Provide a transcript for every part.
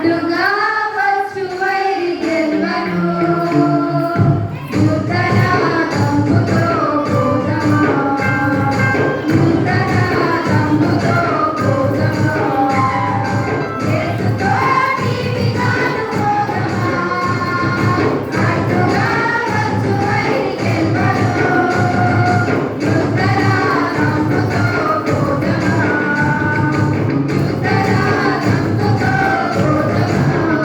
అడ్డుగా వచ్చు వైరి గెల్వను నూతన దమ్ముతో పోదమా నూతన దమ్ముతో పోదమా యేసుతో జీవితాలు పోదమా అడ్డుగా వచ్చు వైరి గెల్వను నూతన దమ్ముతో పోదమా నూతన దమ్ముతో పోదమా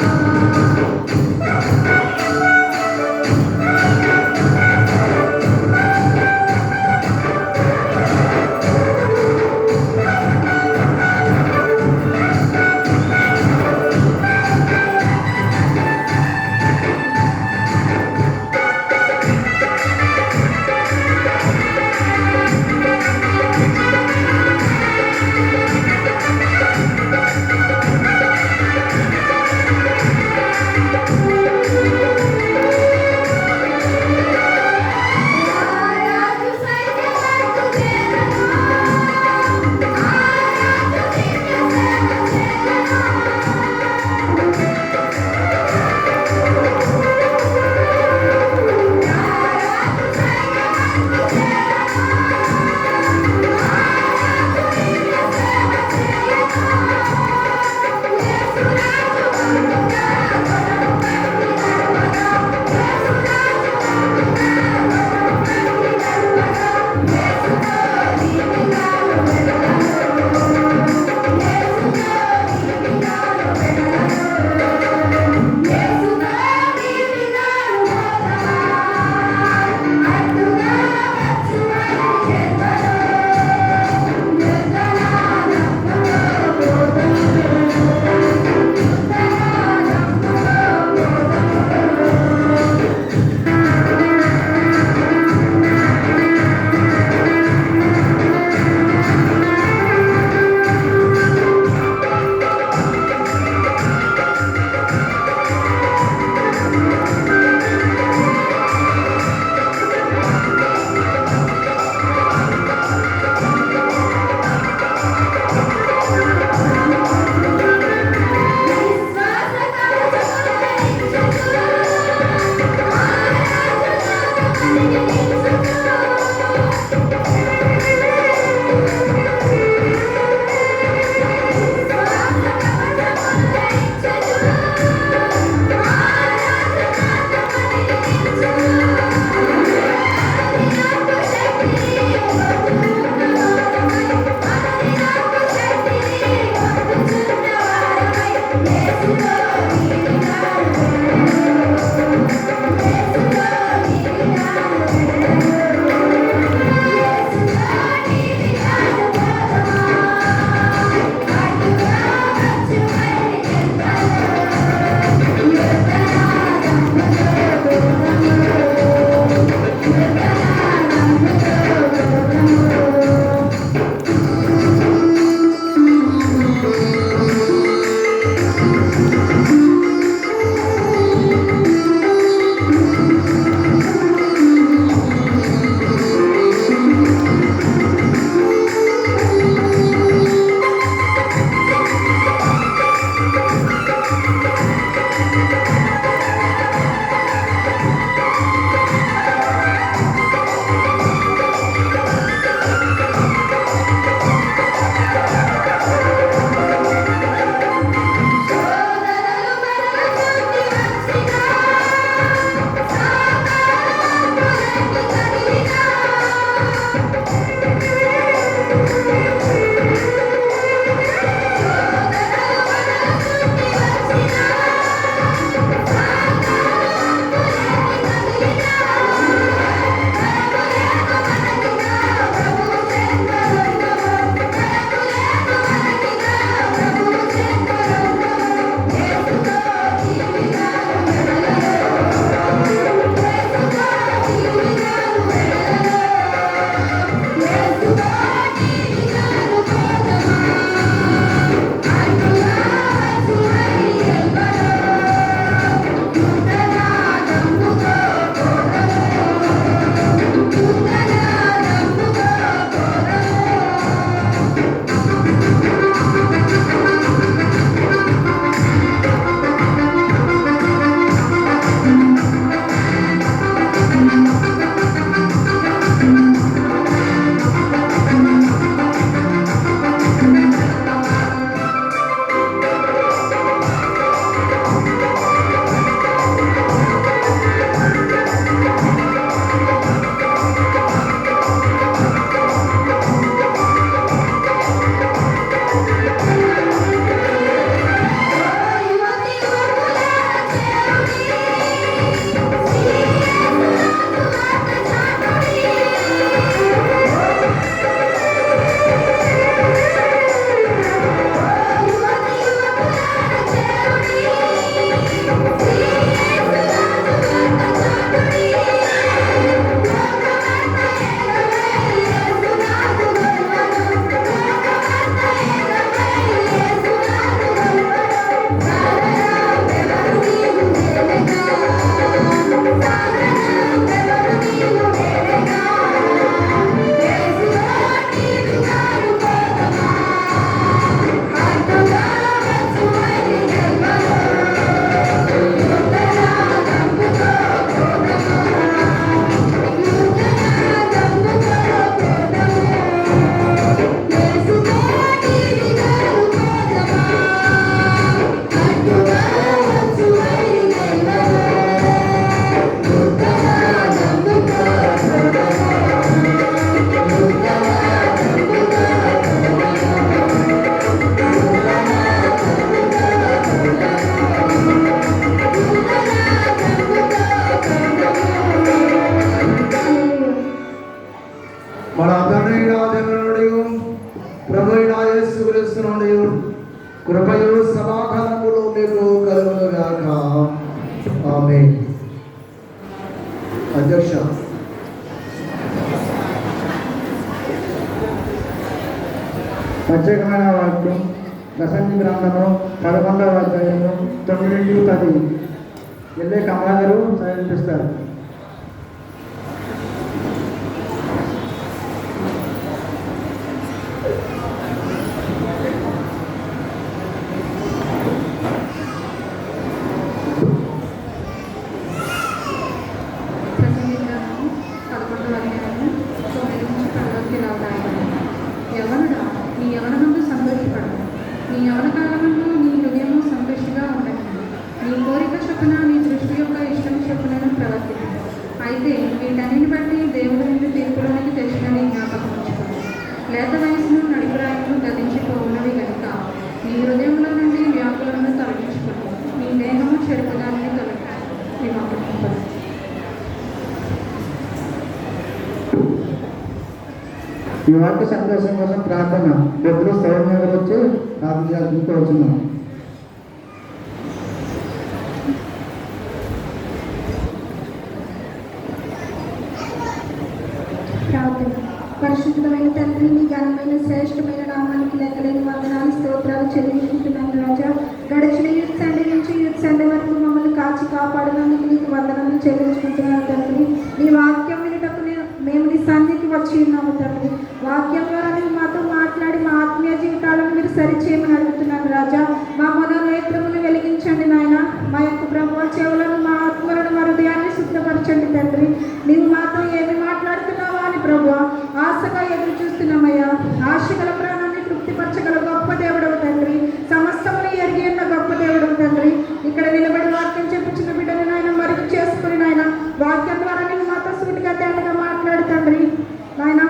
యేసుక్రీస్తును కృపయు సమాధానములు మీకు కలుగునుగాక. ఆమేన్. అధ్యక్ష ప్రత్యేకమైన వాక్యం ప్రసంగి గ్రంథము 11వ అధ్యాయము 9-10 ఎల్లే కమలాగారు చదివిస్తారు. యవనుడా, నీ యవనమందు సంతోషపడు, నీ యవన కాలమందు నీ హృదయము సంతోషిగా ఉండదు. నీ కోరిక చొప్పున నీ దృష్టి యొక్క ఇష్టం చొప్పున ప్రవర్తించు. అయితే వీటన్నిటిని బట్టి దేవుడు నిన్ను తీర్పులోనికి తెచ్చినని జ్ఞాపకం ఉంచుకోడు. లేత వయసును నడిపురాయను గతించిపోవున్నవి కనుక నీ హృదయంలో నుండి వ్యాకులను తొలగించుకోడు. నీ దేహము చెడుపుదాన్ని తొలగించు. ఈ వాక్య సందేశం కోసం ప్రార్థన పెద్దలు సౌమ్య గారు వచ్చి ప్రార్థన చేయాల్సిందిగా వచ్చినాం. ప్రార్థన. పరిశుద్ధమైన తండ్రి, నీ ఘనమైన శ్రేష్టమైన నామానికి లెక్కలేని వందనాలు స్తోత్రాలు చెల్లించుకుంటున్నాను రాజా. గడిచిన యూత్ సండే నుంచి యూత్ సండే వరకు మమ్మల్ని కాచి కాపాడినందుకు నీకు వందనాలు చెల్లించుకుంటున్నాను తండ్రి. నీ వాక్యం వినటకు మేము నీ సన్నిధికి వచ్చి ఉన్నాము తండ్రి. వాక్యం ద్వారా మీరు మాతో మాట్లాడి మా ఆత్మీయ జీవితాలను మీరు సరిచేయమని అడుగుతున్నాను రాజా. మా మనోనేత్రమును వెలిగించండి నాయన. మా యొక్క ప్రభువ చెవులను, మా ఆత్మలను, మా హృదయాన్ని శుద్ధపరచండి తండ్రి. నీవు మాతో ఏమి మాట్లాడుతున్నావా అని ప్రభువ ఆశగా ఎదురు చూస్తున్నామయ్యా. ఆశగల ప్రాణాన్ని తృప్తిపరచగల గొప్ప దేవుడవు తండ్రి. సమస్తమును ఎరిగి ఉన్న గొప్ప దేవుడవు తండ్రి. ఇక్కడ నిలబడి వాక్యం చెప్పుచున్న బిడ్డను నాయన మరుగు చేసుకుని నాయన వాక్యం ద్వారా నీవు మాతో సూటిగా తేటగా మాట్లాడు తండ్రి. నాయన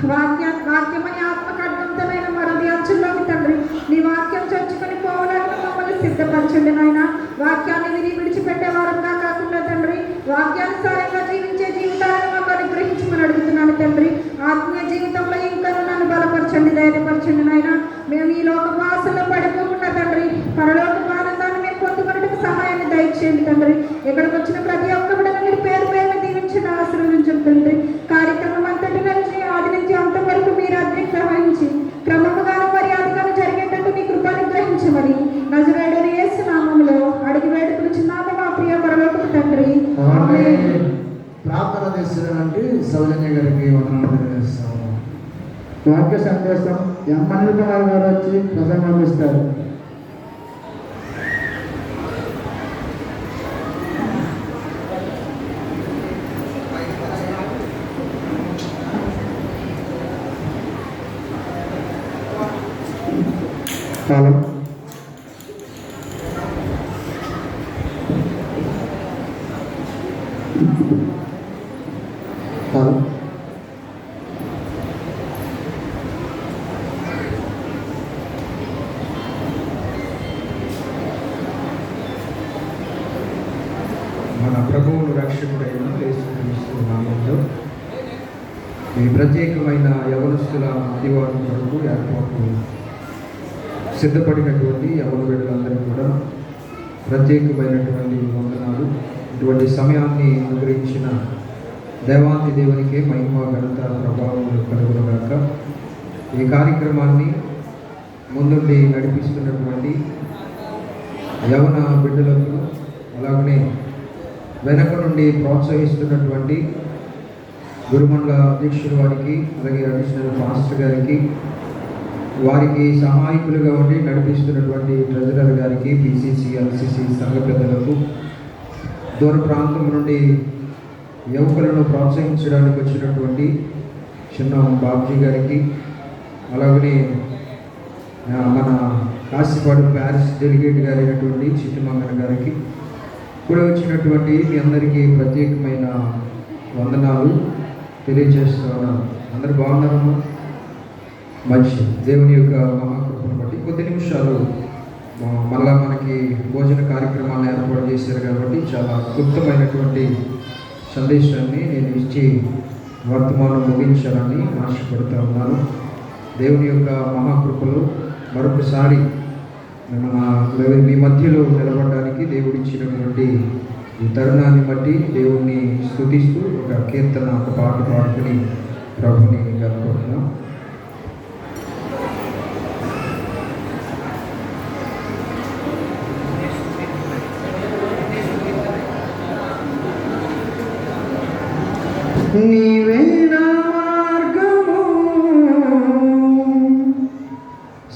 వాక్యమని ఆత్మకడ్డంతమైన మరొక అంచుల్లోకి తండ్రి నీ వాక్యం చర్చుకొని పోవాలని మమ్మల్ని సిద్ధపరచండి నాయన. వాక్యాన్ని విని విడిచిపెట్టే వారంగా కాకుండా తండ్రి వాక్యానుసారంగా జీవించే జీవితాలను మాకు అనుగ్రహించమని అడుగుతున్నాను తండ్రి. ఆత్మీయ జీవితంలో ఇంకా నన్ను బలపరచండి, ధైర్యపరచండి నాయన. మేము ఈ లోక వాసనలో పడిపోకుండా తండ్రి పరలోక ఆనందాన్ని మేము పొందుకున్నట్టుకు సహాయాన్ని దయచేయండి తండ్రి. ఇక్కడికి వచ్చిన ప్రతి ఒక్క బిడ్డను మీరు పేరు పేరున దీవించండి, ఆశీర్వదించండి తండ్రి. కార్యక్రమం అంతటి నుంచి ఆది నుంచి అంతవరకు మీరు అధ్యక్ష వహించి క్రమముగాను మర్యాదగాను జరిగేటట్టు మీ కృపను గ్రహించమని నజరేయుడైన యేసు నామములో అడిగి వేడుకొనుచున్నాము మా ప్రియ పరలోకపు తండ్రి. ఆమేన్. ప్రార్థన చేసినటువంటి సౌజన్య గారికి వందనాలు తెలియజేస్తాము. వాక్య సందేశం ఎమ్మని కుమార్ గారు వచ్చి ప్రసంగం ఇస్తారు. హలో హలో మన ప్రభువును రక్షకుడైన యేసుక్రీస్తు నామములో ఈ ప్రత్యేకమైన యవనస్తుల ఆదివారం కొరకు ఏర్పాటు సిద్ధపడినటువంటి యవన బిడ్డలందరూ కూడా ప్రత్యేకమైనటువంటి వందనాలు. ఇటువంటి సమయాన్ని అనుగ్రహించిన దేవాది దేవునికే మహిమ, ఘనత, ప్రభావం కలుగునుగాక. ఈ కార్యక్రమాన్ని ముందుండి నడిపిస్తున్నటువంటి యవన బిడ్డలకు, అలాగనే వెనక నుండి ప్రోత్సహిస్తున్నటువంటి గురుమండల అధ్యక్షుల వారికి, అలాగే అడిషనల్ పాస్టర్ గారికి, వారికి సహాయకులుగా ఉండి నడిపిస్తున్నటువంటి ట్రెజరర్ గారికి, పిసిసి, ఎల్సిసి సంఘ పెద్దలకు, దూర ప్రాంతం నుండి యువకులను ప్రోత్సహించడానికి వచ్చినటువంటి చిన్న బాబ్జీ గారికి, అలాగనే మన కాశీపాడు ప్యారిస్ డెలిగేట్ గారు అయినటువంటి చిట్టిమంగన్ గారికి, ఇప్పుడు వచ్చినటువంటి మీ అందరికీ ప్రత్యేకమైన వందనాలు తెలియజేస్తున్నాను. అందరు బాగున్నారమ్మా? మంచి దేవుని యొక్క మహాకృపను బట్టి కొద్ది నిమిషాలు మళ్ళా మనకి భోజన కార్యక్రమాన్ని ఏర్పాటు చేశారు కాబట్టి చాలా క్లుప్తమైనటువంటి సందేశాన్ని నేను ఇచ్చి వర్తమానం ముగించాలని ఆశపడుతూ ఉన్నాను. దేవుని యొక్క మహాకృపలో మరొకసారి మీ మధ్యలో నిలబడడానికి దేవుడిచ్చినటువంటి ఈ తరుణాన్ని బట్టి దేవుణ్ణి స్తుతిస్తూ ఒక కీర్తన, ఒక పాట పాడుకుని ప్రభుని జరుపుకుంటున్నాం. నీవే నా మార్గము,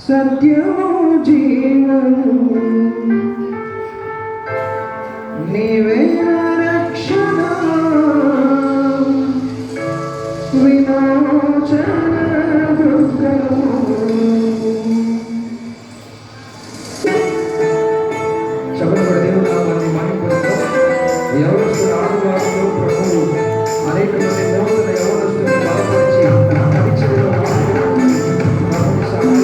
సత్యము, జీవము, నీవే నా రక్షణ, విమోచన దుర్గము. చెప్పబడి దేవుడు నామాన్ని మహిమపరుస్తూ యవనస్తుల ఆదివారంలో ప్రభువు అనేక మంది నూతన యవనస్తులను బలపరిచి పరిచయలో ప్రభువు సహాయం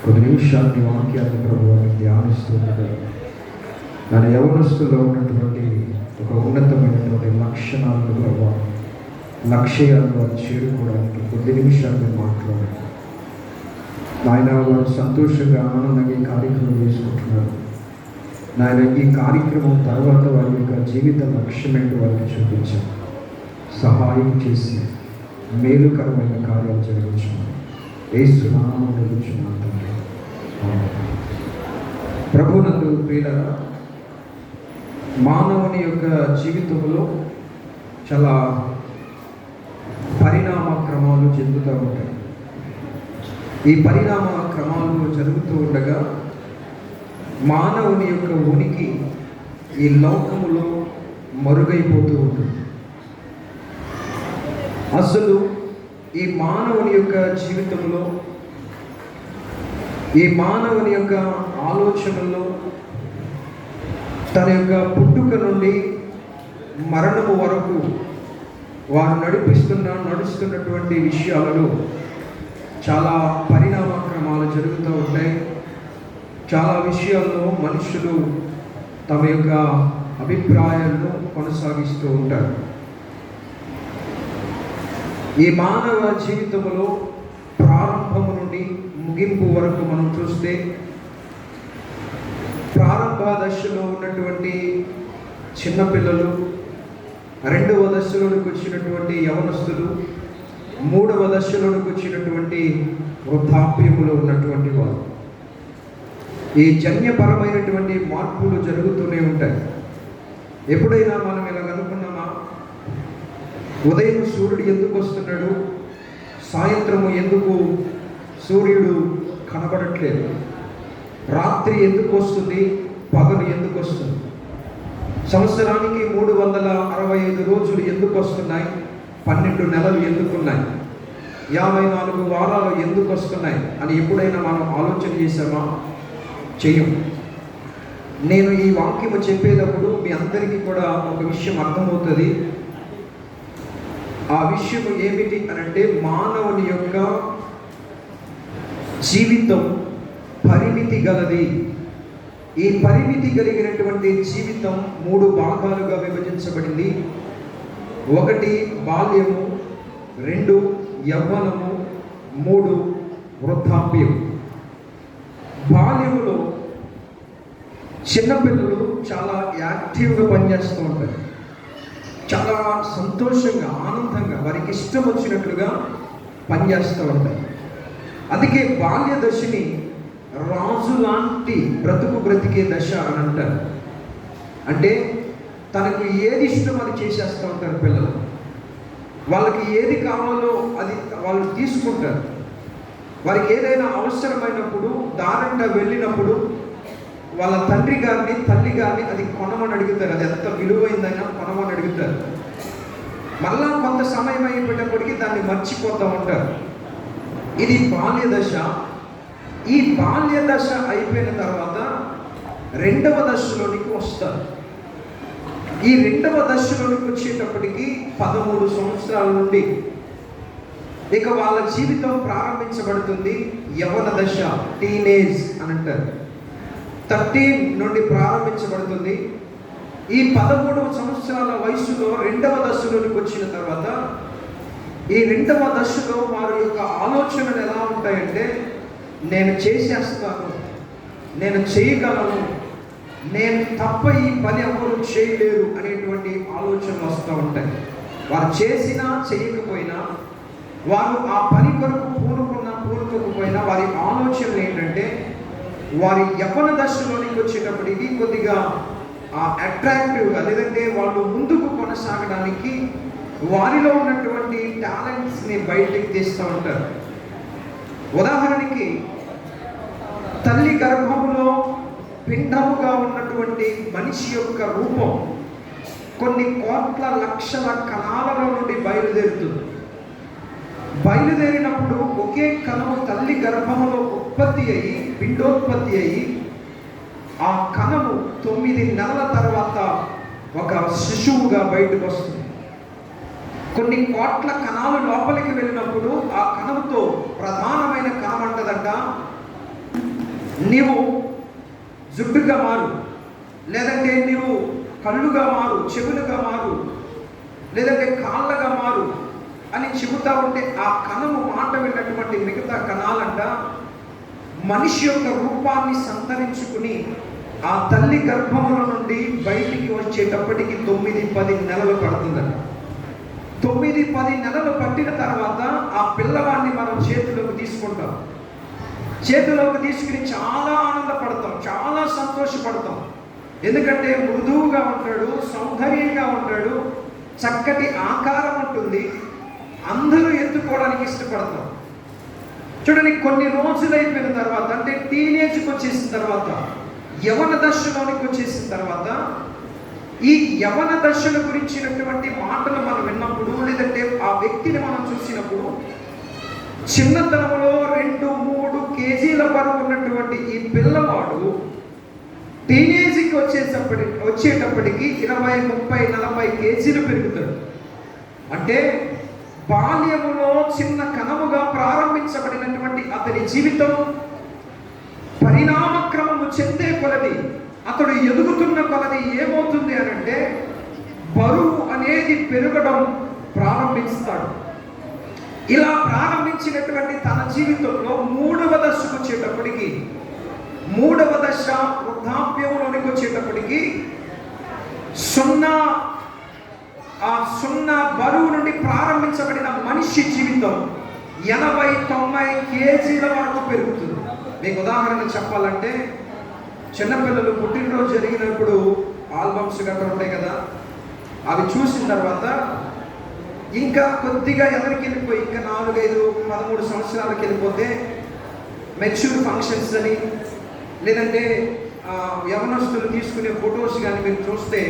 కొద్ది నిమిషాన్ని వాక్యాన్ని ప్రభువాన్ని ధ్యానిస్తుండగా మన యవనస్తుల్లో ఉన్నటువంటి ఒక ఉన్నతమైనటువంటి లక్షణాలను ప్రభావ లక్ష్యాలను వారు చేరుకోవడానికి కొద్ది నిమిషాలు మాట్లాడారు. నాయన వారు సంతోషంగా ఆనందంగా ఈ కార్యక్రమం చేసుకుంటున్నారు. నాయన ఈ కార్యక్రమం తర్వాత వారి యొక్క జీవిత లక్ష్యం ఏంటో వారికి చూపించారు. సహాయం చేసి మేలుకరమైన కార్యాలు జరుగుతున్నాయి. యేసు నామములో జరుగుతున్నాను తండ్రి. ప్రభునందు ప్రియులారా, మానవుని యొక్క జీవితంలో చాలా పరిణామ క్రమాలు చెందుతూ ఉంటాయి. ఈ పరిణామ క్రమాలు జరుగుతూ ఉండగా మానవుని యొక్క ఉనికి ఈ లోకములో మరుగైపోతూ ఉంటుంది. అసలు ఈ మానవుని యొక్క జీవితంలో, ఈ మానవుని యొక్క ఆలోచనల్లో తన యొక్క పుట్టుక నుండి మరణము వరకు వారు నడుస్తున్నటువంటి విషయాలలో చాలా పరిణామ క్రమాలు జరుగుతూ ఉంటాయి. చాలా విషయాల్లో మనుషులు తమ యొక్క అభిప్రాయాలను కొనసాగిస్తూ ఉంటారు. ఈ మానవ జీవితంలో ప్రారంభము నుండి ముగింపు వరకు మనం చూస్తే, ప్రారంభ దశలో ఉన్నటువంటి చిన్నపిల్లలు, రెండవ దశలోనికి వచ్చినటువంటి యవనస్తులు, మూడవ దశలోనికి వచ్చినటువంటి వృద్ధాప్యములో ఉన్నటువంటి వారు, ఈ జన్యపరమైనటువంటి మార్పులు జరుగుతూనే ఉంటాయి. ఎప్పుడైనా మనం ఇలా అనుకున్నామా, ఉదయం సూర్యుడు ఎందుకు వస్తున్నాడు, సాయంత్రము ఎందుకు సూర్యుడు కనబడట్లేదు, రాత్రి ఎందుకు వస్తుంది, పగలు ఎందుకు వస్తుంది, సంవత్సరానికి 365 రోజులు ఎందుకు వస్తున్నాయి, 12 నెలలు ఎందుకున్నాయి, 54 వారాలు ఎందుకు వస్తున్నాయి అని ఎప్పుడైనా మనం ఆలోచన చేసామా? చెయ్యం. నేను ఈ వాక్యము చెప్పేటప్పుడు మీ అందరికీ కూడా ఒక విషయం అర్థమవుతుంది. ఆ విషయం ఏమిటి అనంటే, మానవుని యొక్క జీవితం పరిమితి గలది. ఈ పరిమితి కలిగినటువంటి జీవితం 3 భాగాలుగా విభజించబడింది. 1 బాల్యము, 2 యవ్వనము, 3 వృద్ధాప్యం. బాల్యములో చిన్నపిల్లలు చాలా యాక్టివ్గా పనిచేస్తూ ఉంటారు, చాలా సంతోషంగా ఆనందంగా వారికి ఇష్టం వచ్చినట్లుగా పనిచేస్తూ ఉంటారు. అందుకే బాల్య దశని రాజు లాంటి బ్రతికే దశ అని అంటారు. అంటే తనకు ఏది ఇష్టం అది చేసేస్తూ ఉంటారు పిల్లలు. వాళ్ళకి ఏది కావాలో అది వాళ్ళు తీసుకుంటారు. వారికి ఏదైనా అవసరమైనప్పుడు దారంట వెళ్ళినప్పుడు వాళ్ళ తండ్రి గారిని తల్లి గారిని అది కొనమని అడుగుతారు. అది ఎంత విలువైందైనా కొనమని అడుగుతారు. మళ్ళా కొంత సమయం అయిపోయేటప్పటికీ దాన్ని మర్చిపోతూ ఉంటారు. ఇది బాల్య దశ. ఈ బాల్య దశ అయిపోయిన తర్వాత రెండవ దశలోనికి వస్తారు. ఈ రెండవ దశలోనికి వచ్చేటప్పటికి 13 సంవత్సరాల నుండి ఇక వాళ్ళ జీవితం ప్రారంభించబడుతుంది. యవ్వన దశ, టీనేజ్ అని అంటారు. 13 నుండి ప్రారంభించబడుతుంది. ఈ 13 సంవత్సరాల వయసులో రెండవ దశలోనికి వచ్చిన తర్వాత ఈ రెండవ దశలో వారి యొక్క ఆలోచనలు ఎలా ఉంటాయంటే, నేను చేసేస్తాను, నేను చేయగలను, నేను తప్ప ఈ పని ఎవరు చేయలేరు అనేటువంటి ఆలోచనలు వస్తూ ఉంటాయి. వారు చేసినా చేయకపోయినా, వారు ఆ పని కొరకు పూనుకోకపోయినా వారి ఆలోచనలు ఏంటంటే, వారి యవ్వన దశలోనికి వచ్చేటప్పటికి కొద్దిగా అట్రాక్టివ్గా, లేదంటే వాళ్ళు ముందుకు కొనసాగడానికి వారిలో ఉన్నటువంటి టాలెంట్స్ని బయటికి తీస్తూ ఉంటారు. ఉదాహరణకి తల్లి గర్భంలో పిండముగా ఉన్నటువంటి మనిషి యొక్క రూపం కొన్ని కోట్ల లక్షల కణాలలో నుండి బయలుదేరినప్పుడు ఒకే కణము తల్లి గర్భంలో ఉత్పత్తి అయ్యి పిండోత్పత్తి అయ్యి ఆ కణము 9 నెలల తర్వాత ఒక శిశువుగా బయటకు వస్తుంది. కొన్ని కోట్ల కణాలు లోపలికి వెళ్ళినప్పుడు ఆ కణంతో ప్రధానమైన కణం అంటదంట, నీవు జుట్టుగా మారు, లేదంటే నీవు కళ్ళుగా మారు, చెవులుగా మారు, లేదంటే కాళ్ళగా మారు అని చెబుతా ఉంటే ఆ కణము మాట విన్నటువంటి మిగతా కణాలంట మనిషి యొక్క రూపాన్ని సంతరించుకుని ఆ తల్లి గర్భముల నుండి బయటికి వచ్చేటప్పటికి 9-10 నెలలు పడుతుందంట. 9-10 నెలలు పట్టిన తర్వాత ఆ పిల్లవాడిని మనం చేతిలోకి తీసుకుంటాం. చేతిలోకి తీసుకుని చాలా ఆనందపడతాం, చాలా సంతోషపడతాం. ఎందుకంటే మృదువుగా ఉంటాడు, సౌందర్యంగా ఉంటాడు, చక్కటి ఆకారం ఉంటుంది, అందరూ ఎత్తుకోవడానికి ఇష్టపడతాం. చూడండి, కొన్ని రోజులు అయిపోయిన తర్వాత, అంటే టీనేజ్కి వచ్చేసిన తర్వాత, యవన దశలోనికి వచ్చేసిన తర్వాత, ఈ యవన దశల గురించినటువంటి మాటలు మనం విన్నప్పుడు, లేదంటే ఆ వ్యక్తిని మనం చూసినప్పుడు, చిన్నతనంలో 2-3 కేజీల బరువు ఉన్నటువంటి ఈ పిల్లవాడు టీనేజ్కి వచ్చేటప్పటికి 20-30-40 కేజీలు పెరుగుతాడు. అంటే బాల్యములో చిన్న కణముగా ప్రారంభించబడినటువంటి అతని జీవితం పరిణామక్రమము చెందే కొలది, అతడు ఎదుగుతున్న కొలది ఏమవుతుంది అని అంటే, బరువు అనేది పెరగడం ప్రారంభిస్తాడు. ఇలా ప్రారంభించినటువంటి తన జీవితంలో 3వ దశకు వచ్చేటప్పటికి, 3వ దశ వృద్ధాప్యంలోనికి వచ్చేటప్పటికి 0 బరువు నుండి ప్రారంభించబడిన మనిషి జీవితం 80-90 కేజీల వరకు పెరుగుతుంది. మీకు ఉదాహరణ చెప్పాలంటే, చిన్నపిల్లలు పుట్టినరోజు జరిగినప్పుడు ఆల్బమ్స్ గట్రా ఉంటాయి కదా, అవి చూసిన తర్వాత ఇంకా కొద్దిగా ఎవరికి వెళ్ళిపోయి ఇంకా 4-5-13 సంవత్సరాలకు వెళ్ళిపోతే మెచ్యూర్ ఫంక్షన్స్ అని, లేదంటే యవనస్తులు తీసుకునే ఫొటోస్ కానీ మీరు చూస్తే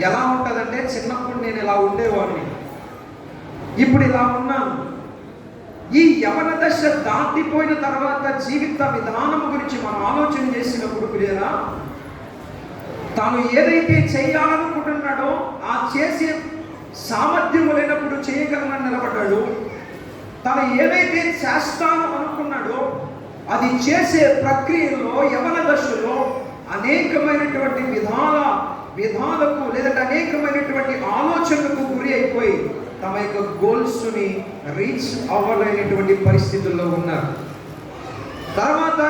ఎలా ఉంటుందంటే, చిన్నప్పుడు నేను ఇలా ఉండేవాడిని, ఇప్పుడు ఇలా ఉన్నాను. ఈ యవన దశ దాటిపోయిన తర్వాత జీవిత విధానం గురించి మనం ఆలోచన చేసినప్పుడు ప్రియరా, తాను ఏదైతే చేయాలనుకుంటున్నాడో ఆ చేసే సామర్థ్యము లేనప్పుడు చేయగలనని నిలబడ్డాడు. తను ఏదైతే చేస్తాను అనుకున్నాడో అది చేసే ప్రక్రియలో యవన దశలో అనేకమైనటువంటి విధాలకు లేదంటే అనేకమైనటువంటి ఆలోచనలకు గురి అయిపోయి తమ యొక్క గోల్స్ని రీచ్ అవ్వలేనటువంటి పరిస్థితుల్లో ఉన్నారు. తర్వాత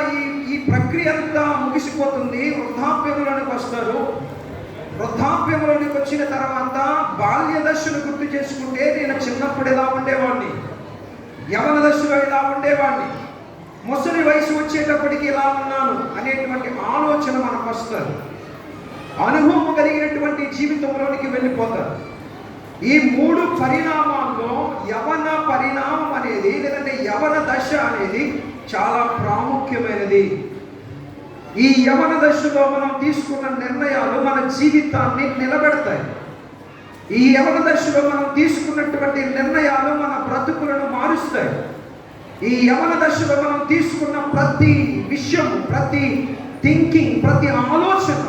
ఈ ఈ ప్రక్రియ అంతా ముగిసిపోతుంది, వృద్ధాప్యంలోనికి వస్తారు. వృద్ధాప్యంలోనికి వచ్చిన తర్వాత బాల్య దశను గుర్తు చేసుకుంటే నేను చిన్నప్పుడు ఎలా ఉండేవాడిని, యవన దశలో ఎలా ఉండేవాడిని, ముసలి వయసు వచ్చేటప్పటికి ఎలా ఉన్నాను అనేటువంటి ఆలోచన మనకు వస్తుంది. అనుభవం కలిగినటువంటి జీవితంలోనికి వెళ్ళిపోతారు. ఈ 3 పరిణామాల్లో యవన పరిణామం అనేది, లేదంటే యవన దశ అనేది చాలా ప్రాముఖ్యమైనది. ఈ యవన దశలో మనం తీసుకున్న నిర్ణయాలు మన జీవితాన్ని నిలబెడతాయి. ఈ యవన దశలో మనం తీసుకున్నటువంటి నిర్ణయాలు మన బ్రతుకులను మారుస్తాయి. ఈ యవన దశలో మనం తీసుకున్న ప్రతి విషయం, ప్రతి థింకింగ్, ప్రతి ఆలోచన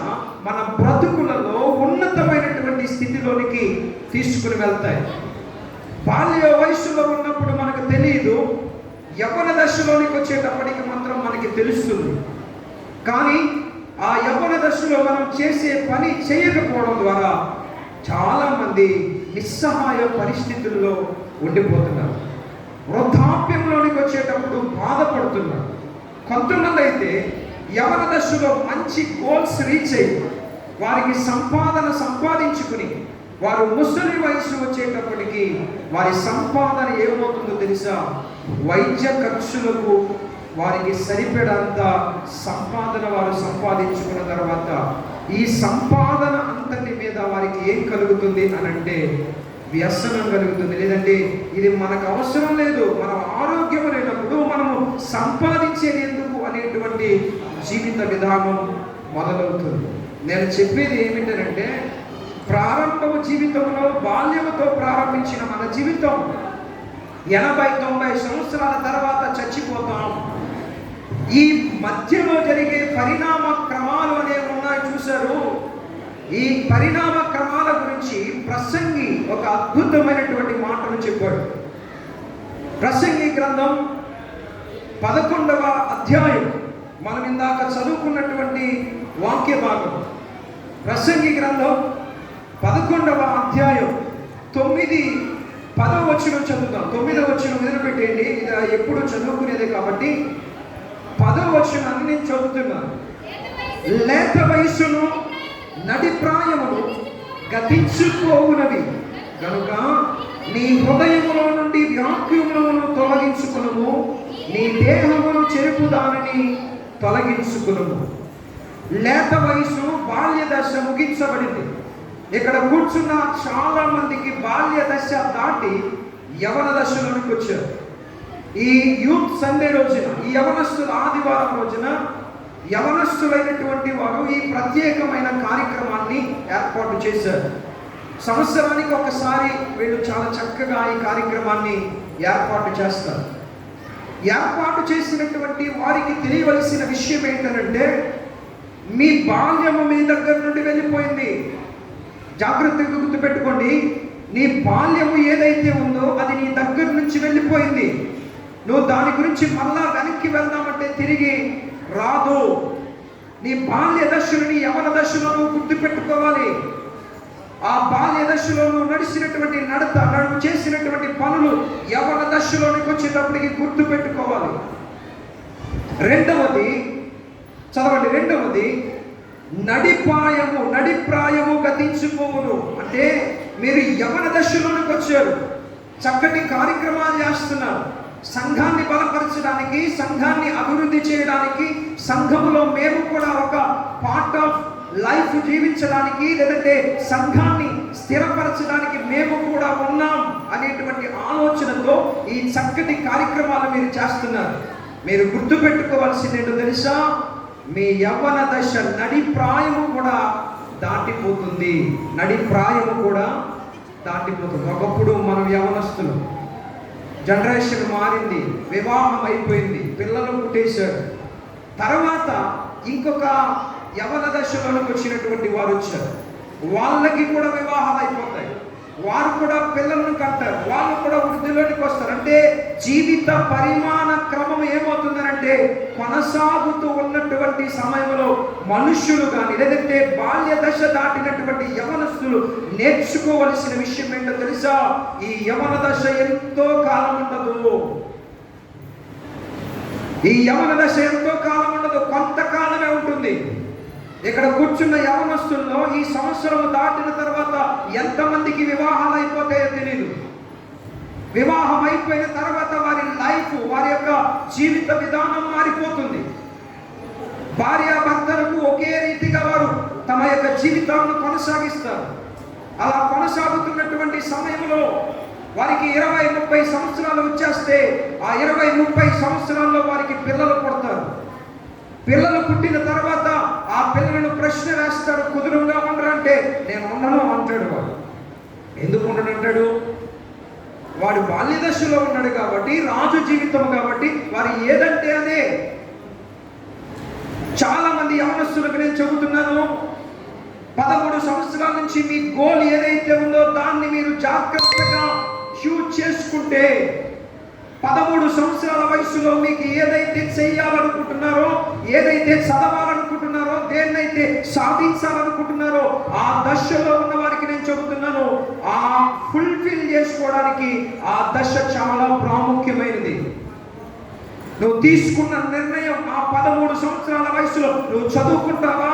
మన బ్రతుకులలో ఉన్నతమైనటువంటి స్థితిలోనికి తీసుకుని వెళ్తాయి. బాల్య వయసులో ఉన్నప్పుడు మనకు తెలియదు, యవన దశలోనికి వచ్చేటప్పటికి మాత్రం మనకి తెలుస్తుంది. కానీ ఆ యవ్వన దశలో మనం చేసే పని చేయకపోవడం ద్వారా చాలామంది నిస్సహాయ పరిస్థితుల్లో ఉండిపోతున్నారు. వృద్ధాప్యంలోనికి వచ్చేటప్పుడు బాధపడుతున్నారు. కొంతమంది అయితే యవన దశలో మంచి గోల్స్ రీచ్ అయ్యి వారికి సంపాదించుకుని వారు ముసలి వయసు వచ్చేటప్పటికి వారి సంపాదన ఏమవుతుందో తెలుసా? వైద్య ఖర్చులకు వారికి సరిపడంత సంపాదన వారు సంపాదించుకున్న తర్వాత ఈ సంపాదన అంతటి మీద వారికి ఏం కలుగుతుంది అని అంటే వ్యసనం కలుగుతుంది. లేదంటే ఇది మనకు అవసరం లేదు, మనం ఆరోగ్యం లేనప్పుడు మనము సంపాదించేది ఎందుకు అనేటువంటి జీవిత విధానం మొదలవుతుంది. నేను చెప్పేది ఏమిటంటే, ప్రారంభ జీవితంలో బాల్యముతో ప్రారంభించిన మన జీవితం 80-90 సంవత్సరాల తర్వాత చచ్చిపోతాం. ఈ మధ్యలో జరిగే పరిణామ క్రమాలు అనేవి ఉన్నాయి, చూశారు? ఈ పరిణామ క్రమాల గురించి ప్రసంగి ఒక అద్భుతమైనటువంటి మాటను చెప్పాడు. ప్రసంగి గ్రంథం 11వ అధ్యాయం, మనం ఇందాక చదువుకున్నటువంటి వాక్య భాగం. ప్రసంగి గ్రంథం 11వ అధ్యాయం 9-10వ వచనం చదువుతాం. 9వ వచనం మొదలుపెట్టేయండి, ఇది ఎప్పుడు చదువుకునేదే కాబట్టి 10వ వచనాన్ని నేను చదువుతున్నాను. లేత వయసును నడిప్రాయమును గతించుకోవునవి కనుక నీ హృదయములో నుండి వ్యాకులమును తొలగించుకును, నీ దేహమును చెరుపు దానిని తొలగించుకును. లేత వయసు బాల్య దశ ముగించబడింది. ఇక్కడ కూర్చున్న చాలా మందికి బాల్య దశ దాటి యవన దశలోనికి వచ్చారు. ఈ యూత్ సండే రోజున, ఈ యవనస్తుల ఆదివారం రోజున యవనస్తులైనటువంటి వారు ఈ ప్రత్యేకమైన కార్యక్రమాన్ని ఏర్పాటు చేశారు. సంవత్సరానికి ఒకసారి వీళ్ళు చాలా చక్కగా ఈ కార్యక్రమాన్ని ఏర్పాటు చేస్తారు. ఏర్పాటు చేసినటువంటి వారికి తెలియవలసిన విషయం ఏంటంటే, మీ బాల్యము మీ దగ్గర నుండి వెళ్ళిపోయింది. జాగ్రత్తగా గుర్తుపెట్టుకోండి, నీ బాల్యము ఏదైతే ఉందో అది నీ దగ్గర నుంచి వెళ్ళిపోయింది. నువ్వు దాని గురించి మళ్ళా వెనక్కి వెళ్దామంటే తిరిగి రాదు. నీ బాల్య దశను నీ యవన దశలో నువ్వు గుర్తుపెట్టుకోవాలి. ఆ బాల్య దశలో నువ్వు నడిచినటువంటి నడత, నువ్వు చేసినటువంటి పనులు యవన దశలోనికి వచ్చేటప్పటికి గుర్తుపెట్టుకోవాలి. రెండవది చదవండి. రెండవది నడిప్రాయము గతించిపోవును. అంటే మీరు యవన దశలోనికి వచ్చారు, చక్కటి కార్యక్రమాలు చేస్తున్నారు, సంఘాన్ని బలపరచడానికి, సంఘాన్ని అభివృద్ధి చేయడానికి, సంఘములో మేము కూడా ఒక పార్ట్ ఆఫ్ లైఫ్ జీవించడానికి, లేదంటే సంఘాన్ని స్థిరపరచడానికి మేము కూడా ఉన్నాం అనేటువంటి ఆలోచనతో ఈ చక్కటి కార్యక్రమాలు మీరు చేస్తున్నారు. మీరు గుర్తుపెట్టుకోవాల్సింది ఏంటో తెలుసా? మీ యవ్వన దశ నడిప్రాయము కూడా దాటిపోతుంది. నడిప్రాయము కూడా దాటిపోతుంది. ఒకప్పుడు మనం యవనస్తులు, జనరేషన్ మారింది, వివాహం అయిపోయింది, పిల్లలు పుట్టేశారు. తర్వాత ఇంకొక యవన దశలోకి వచ్చినటువంటి వారు వచ్చారు. వాళ్ళకి కూడా వివాహాలు అయిపోతాయి, వారు కూడా పిల్లలను కంటారు, వాళ్ళు కూడా వృద్ధిలోనికి వస్తారు. అంటే జీవిత పరిమాణ క్రమం ఏమవుతుందనంటే, కొనసాగుతూ ఉన్నటువంటి సమయంలో మనుష్యులు కానీ, లేదంటే బాల్య దశ దాటినటువంటి యవనస్తులు నేర్చుకోవలసిన విషయం ఏంటో తెలుసా? ఈ యవన దశ ఎంతో కాలం ఉండదు. ఈ యవన దశ ఎంతో కాలం ఉండదు, కొంతకాలమే ఉంటుంది. ఇక్కడ కూర్చున్న యవనస్తుల్లో ఈ సంవత్సరం దాటిన తర్వాత ఎంతమందికి వివాహాలు అయిపోతాయో తెలియదు. వివాహం అయిపోయిన తర్వాత వారి లైఫ్, వారి యొక్క జీవిత విధానం మారిపోతుంది. భార్యాభర్తలకు ఒకే రీతిగా వారు తమ యొక్క జీవితాలను కొనసాగిస్తారు. అలా కొనసాగుతున్నటువంటి సమయంలో వారికి 20-30 సంవత్సరాలు వచ్చేస్తే ఆ 20-30 సంవత్సరాల్లో వారికి పిల్లలు పుడతారు. పిల్లలు పుట్టిన తర్వాత ఆ పిల్లలను ప్రశ్న వేస్తాడు, కుదురుగా ఉండరంటే నేను ఉండను అంటాడు. వాడు ఎందుకు ఉండనంటాడు? వాడు బాల్య దశలో ఉన్నాడు కాబట్టి, రాజు జీవితం కాబట్టి వారు ఏదంటే అదే. చాలా మంది యవనస్తులకు నేను చెబుతున్నాను, 13 సంవత్సరాల నుంచి మీ గోల్ ఏదైతే ఉందో దాన్ని మీరు జాగ్రత్తగా చూజ్ చేసుకుంటే 13 సంవత్సరాల వయసులో మీకు ఏదైతే చేయాలనుకుంటున్నారో, ఏదైతే చదవాలనుకుంటున్నారో, దేన్నైతే సాధించాలనుకుంటున్నారో ఆ దశలో ఉన్న వారికి నేను చెబుతున్నాను, ఆ ఫుల్ఫిల్ చేసుకోవడానికి ఆ దశ చాలా ప్రాముఖ్యమైనది. నువ్వు తీసుకున్న నిర్ణయం ఆ 13 సంవత్సరాల వయసులో నువ్వు చదువుకుంటావా,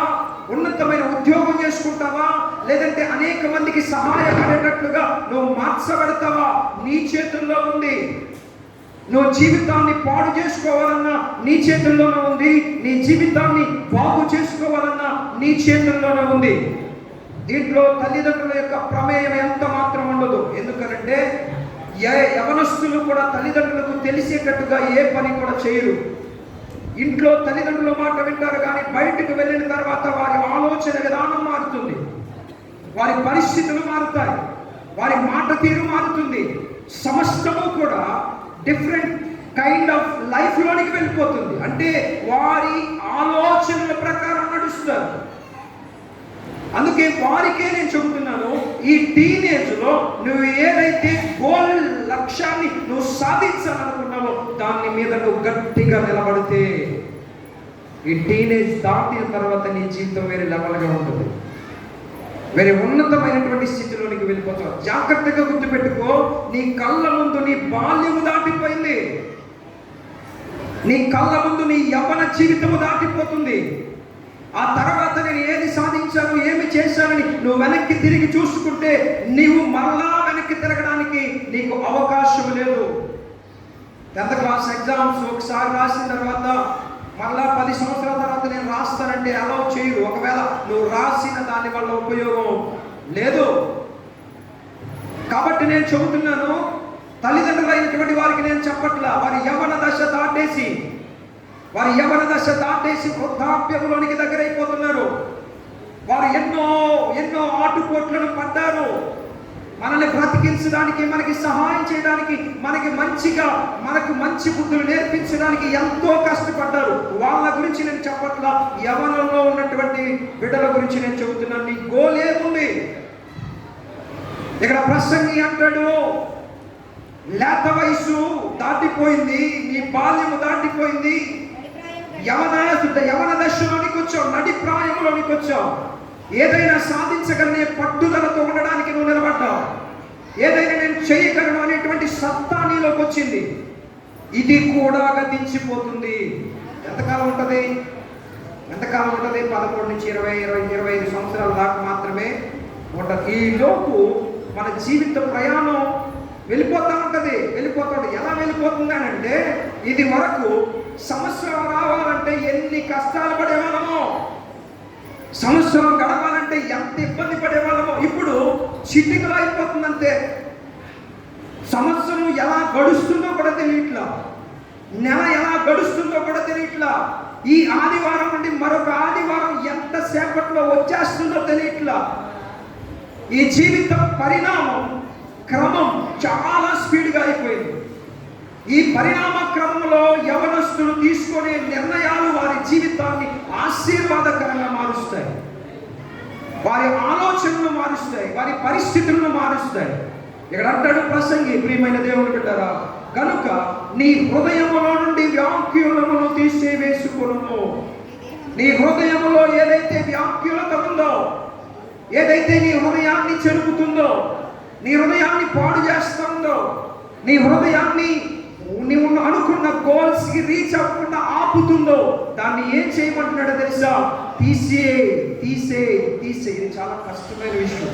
ఉన్నతమైన ఉద్యోగం చేసుకుంటావా, లేదంటే అనేక మందికి సహాయపడేటట్లుగా నువ్వు మార్చబడతావా, నీ చేతుల్లో ఉంది. నువ్వు జీవితాన్ని పాడు చేసుకోవాలన్నా నీ చేతుల్లోనే ఉంది, నీ జీవితాన్ని బాగు చేసుకోవాలన్నా నీ చేతుల్లోనే ఉంది. దీంట్లో తల్లిదండ్రుల యొక్క ప్రమేయం ఎంత మాత్రం ఉండదు. ఎందుకంటే యవనస్తులు కూడా తల్లిదండ్రులకు తెలిసేటట్టుగా ఏ పని కూడా చేయరు. ఇంట్లో తల్లిదండ్రుల మాట వింటారు, కానీ బయటకు వెళ్ళిన తర్వాత వారి ఆలోచన విధానం మారుతుంది, వారి పరిస్థితులు మారుతాయి, వారి మాట తీరు మారుతుంది. సమస్తము కూడా డిఫరెంట్ కైండ్ ఆఫ్ లైఫ్ లోనికి వెళ్ళిపోతుంది. అంటే వారి ఆలోచనల ప్రకారం నడుస్తారు. అందుకే వారికే నేను చెబుతున్నాను, ఈ టీనేజ్ లో నువ్వు ఏదైతే గోల్, లక్ష్యాన్ని నువ్వు సాధించాలనుకున్నావో దాని మీద నువ్వు గట్టిగా నిలబడితే ఈ టీనేజ్ దాటిన తర్వాత నీ జీవితం వేరే లెవెల్గా ఉంటుంది, వేరే ఉన్నతమైనటువంటి స్థితిలోనికి వెళ్ళిపోతావు. జాగ్రత్తగా గుర్తుపెట్టుకో, నీ కళ్ళ ముందు నీ బాల్యము దాటిపోయింది, నీ కళ్ళ ముందు నీ యవ్వన జీవితము దాటిపోతుంది. ఆ తర్వాత నేను ఏది సాధించాను, ఏమి చేశానని నువ్వు వెనక్కి తిరిగి చూసుకుంటే నీవు మరలా వెనక్కి తిరగడానికి నీకు అవకాశం లేదు. 10th క్లాస్ ఎగ్జామ్స్ ఒకసారి రాసిన తర్వాత మరలా 10 సంవత్సరాల తర్వాత నేను రాస్తానంటే అలౌ చేయరు. ఒకవేళ నువ్వు రాసిన దాని వల్ల ఉపయోగం లేదు. కాబట్టి నేను చెబుతున్నాను, తల్లిదండ్రులైనటువంటి వారికి నేను చెప్పట్లా, వారి యవ్వన దశ దాటేసి వృద్ధాప్యంలోనికి దగ్గరైపోతున్నారు. వారు ఎన్నో ఆటుపోట్లను పడ్డారు. మనల్ని బ్రతికించడానికి, మనకి సహాయం చేయడానికి, మనకు మంచి బుద్ధులు నేర్పించడానికి ఎంతో కష్టపడ్డారు. వాళ్ళ గురించి నేను చెప్పట్లా, యవ్వనంలో ఉన్నటువంటి బిడ్డల గురించి నేను చెబుతున్నాను. నీ గోల్ ఏముంది? ఇక్కడ ప్రసంగి అంటాడు, లేత వయసు దాటిపోయింది, నీ బాల్యము దాటిపోయింది, యవన దశలోనికి వచ్చావు, నడి ప్రాయంలోనికి వచ్చావు. ఏదైనా సాధించగలనే పట్టుదలతో ఉండడానికి నువ్వు నిలబడ్డావు. ఏదైనా నేను చేయగలను అనేటువంటి సత్తా నీలోకి వచ్చింది. ఇది కూడా గతించిపోతుంది. ఎంతకాలం ఉంటుంది? 13 నుంచి 20-25 సంవత్సరాల దాకా మాత్రమే ఉంటుంది. ఈలోపు మన జీవిత ప్రయాణం వెళ్ళిపోతూ ఉంటుంది. ఎలా వెళ్ళిపోతుంది అని అంటే, ఇది వరకు సంవత్సరం రావాలంటే ఎన్ని కష్టాలు పడేవాళ్ళమో, సంవత్సరం గడవాలంటే ఎంత ఇబ్బంది పడేవాళ్ళమో, ఇప్పుడు చిటికలో అయిపోతుందంటే. సంవత్సరం ఎలా గడుస్తుందో కూడా తెలియట్లా, నెల ఎలా గడుస్తుందో కూడా తెలియట్లా, ఈ ఆదివారం నుండి మరొక ఆదివారం ఎంత సేపట్లో వచ్చేస్తుందో తెలియట్లా. ఈ జీవిత పరిణామం క్రమం చాలా స్పీడ్గా అయిపోయింది. ఈ పరిణామ క్రమంలో యవనస్తులు తీసుకునే నిర్ణయాలు వారి జీవితాన్ని ఆశీర్వాదకరంగా మారుస్తాయి, వారి ఆలోచనలు మారుస్తాయి, వారి పరిస్థితులను మారుస్తాయి. ఇక్కడ అంటాడు ప్రసంగి, ప్రియమైన దేవుని బిడ్డలారా, కనుక నీ హృదయములో నుండి వ్యాకులమును తీసివేసుకొనుము. నీ హృదయములో ఏదైతే వ్యాకులత ఉందో, ఏదైతే నీ హృదయాన్ని చెరుపుతుందో, నీ హృదయాన్ని పాడు చేస్తుందో, నీ హృదయాన్ని నువ్వు అనుకున్న గోల్స్ కి రీచ్ అవ్వకుండా ఆపుతుందో దాన్ని ఏం చేయమంటున్నాడో తెలుసా? తీసేయి. ఇది చాలా కష్టమైన విషయం.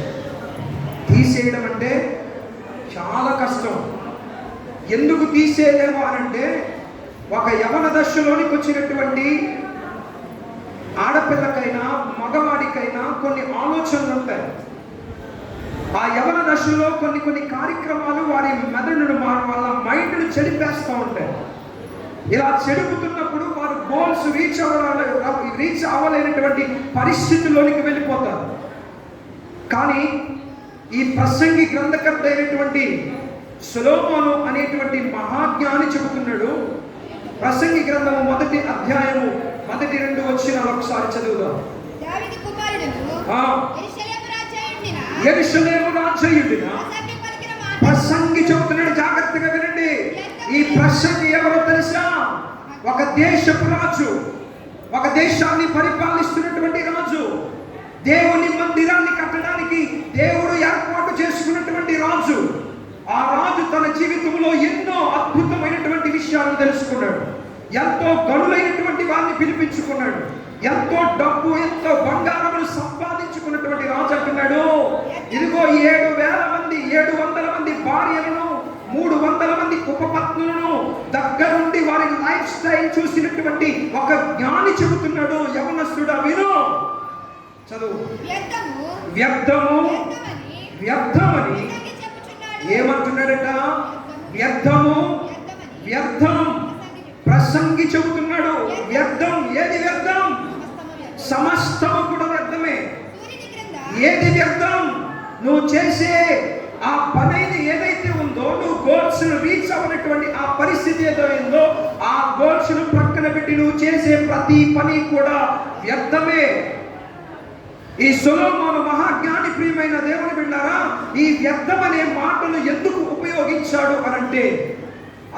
తీసేయడం అంటే చాలా కష్టం. ఎందుకు తీసేయలేము అనంటే, ఒక యవన దశలోనికి వచ్చినటువంటి ఆడపిల్లకైనా మగవాడికైనా కొన్ని ఆలోచనలు ఉంటాయి. ఆ యవన దశలో కొన్ని కార్యక్రమాలు వారి మెదడును వాళ్ళ మైండ్ను చెడిపేస్తూ ఉంటాయి. ఇలా చెడుపుతున్నప్పుడు వారు గోల్స్ రీచ్ అవ్వలేనటువంటి పరిస్థితుల్లోనికి వెళ్ళిపోతారు. కానీ ఈ ప్రసంగి గ్రంథకర్త అయినటువంటి సొలొమోను అనేటువంటి మహాజ్ఞాని చెబుతున్నాడు. ప్రసంగి గ్రంథము 1వ అధ్యాయము 1, 2 వచనాలు ఒకసారి చదువుదాం. దావీదు కుమారుడును యెరూషలేము రాజయుడిన ప్రసంగి చెబుతున్నాడు. జాగ్రత్తగా వినండి. ఈ ప్రసంగి ఎవరో తెలుసా? ఒక దేశపు రాజు, ఒక దేశాన్ని పరిపాలిస్తున్నటువంటి రాజు, దేవుని మందిరాన్ని కట్టడానికి దేవుడు ఏర్పాటు చేసుకున్నటువంటి రాజు. ఆ రాజు తన జీవితంలో ఎన్నో అద్భుతమైనటువంటి విషయాలను తెలుసుకున్నాడు. ఎంతో గనులైనటువంటి వారిని పిలిపించుకున్నాడు. ఎంతో డబ్బు, ఎంతో బంగారమును సంపాదించుకున్నటువంటి రాజు అంటున్నాడు, ఇదిగో 700 మంది భార్యలను, 300 మంది ఉపపత్నులను దగ్గరుండి వారి లైఫ్ స్టైల్ చూసినటువంటి ఒక జ్ఞాని చెబుతున్నాడు. యవనస్తుడా విను, చదువు. వ్యర్థమని ఏమంటున్నాడట? వ్యర్థం. ప్రసంగి చెబుతున్నాడు. వ్యర్థం. ఏది వ్యర్థం? సమస్తము కూడా వ్యర్థమే. ఏది వ్యర్థం? నువ్వు చేసే ఆ పని ఏదైతే ఉందో, నువ్వు గోల్స్ రీచ్ అవ్వనటువంటి ఆ పరిస్థితి ఏదో ఉందో, ఆ గోల్స్ ప్రక్కన పెట్టి నువ్వు చేసే ప్రతి పని కూడా వ్యర్థమే. ఈ సొలొమోను మహాజ్ఞాని, ప్రియమైన దేవుని బిడ్డలారా, ఈ వ్యర్థం అనే మాటను ఎందుకు ఉపయోగించాడు అనంటే,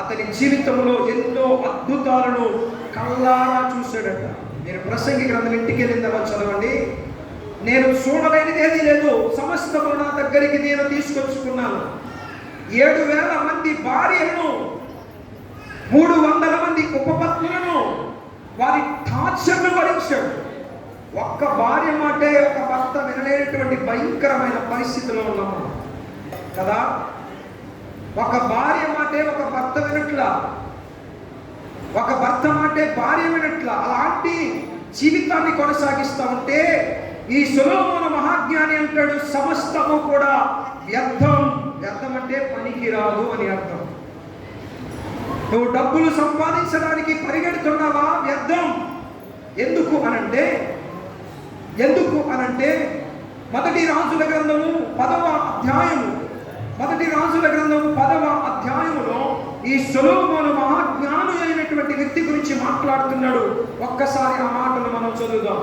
అతని జీవితంలో ఎన్నో అద్భుతాలను కళ్ళారా చూశాడట. నేను ప్రసంగి గ్రంథం ఇంటికి వెళ్ళిందవ చదవండి. నేను చూడలేనిది ఏదీ లేదు, సమస్తము నా దగ్గరికి నేను తీసుకొచ్చుకున్నాను. 7,000 మంది భార్యలను, 300 మంది ఉపపత్నులను, వారి టార్చర్ను భరించాడు. ఒక్క భార్య మాటే ఒక భర్త వినలేనటువంటి భయంకరమైన పరిస్థితిలో ఉన్నాము కదా. ఒక భార్య మాటే ఒక భర్త వినట్లా, ఒక భర్త మాటే భార్య వినట్లా. అలాంటి జీవితాన్ని కొనసాగిస్తూ ఉంటే ఈ సొలొమోను మహాజ్ఞాని అంటాడు, సమస్తము కూడా వ్యర్థం. వ్యర్థం అంటే పనికి రాదు అని అర్థం. నువ్వు డబ్బులు సంపాదించడానికి పరిగెడుతున్నావా? వ్యర్థం. ఎందుకు అనంటే మొదటి రాజుల గ్రంథము 10వ అధ్యాయములో ఈ సొలొమోను మహాజ్ఞాని అయినటువంటి వ్యక్తి గురించి మాట్లాడుతున్నాడు. ఒక్కసారి ఆ మాటలు మనం చదువుదాం.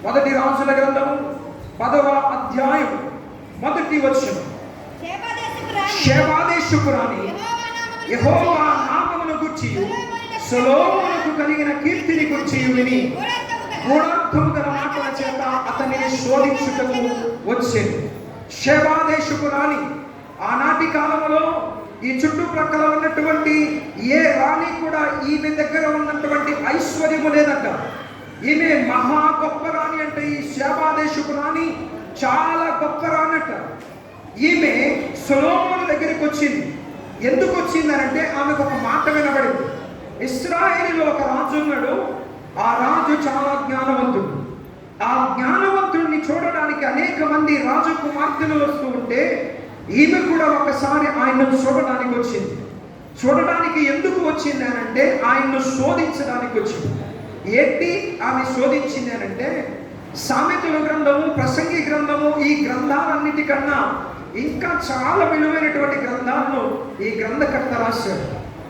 మొదటి రాజుల గ్రంథము 10వ అధ్యాయం 1వ వచనం. షేబాదేశపు రాణి యెహోవా నామమును గూర్చి సొలొమోనుకు కలిగిన కీర్తిని గూర్చి విని గూఢార్థము గల మాటల చేత అతనిని శోధించుటకు వచ్చేది. షేబాదేశపు రాణి, ఆనాటి కాలంలో ఈ చుట్టుప్రక్కల ఉన్నటువంటి ఏ రాణి కూడా ఈమె దగ్గర ఉన్నటువంటి ఐశ్వర్యము లేదట. ఈమె మహా గొప్ప రాణి. అంటే ఈ షేబాదేశపు రాణి చాలా గొప్ప రాణట. ఈమె సొలొమోను దగ్గరికి వచ్చింది. ఎందుకు వచ్చిందనంటే ఆమెకు ఒక మాట వినబడింది. ఇశ్రాయేలులో ఒక రాజు ఉన్నాడు. ఆ రాజు చాలా జ్ఞానవంతుడు. ఆ జ్ఞానవంతుడిని చూడడానికి అనేక మంది రాజకుమార్తెలు వస్తూ ఉంటే ఈమె కూడా ఒకసారి ఆయనను చూడడానికి వచ్చింది. చూడడానికి ఎందుకు వచ్చింది అనంటే ఆయన్ను శోధించడానికి వచ్చింది. ఏంటి ఆమె శోధించింది అనంటే, సామెతల గ్రంథము, ప్రసంగి గ్రంథము, ఈ గ్రంథాలన్నిటికన్నా ఇంకా చాలా విలువైనటువంటి గ్రంథాలను ఈ గ్రంథకర్త రాశాడు.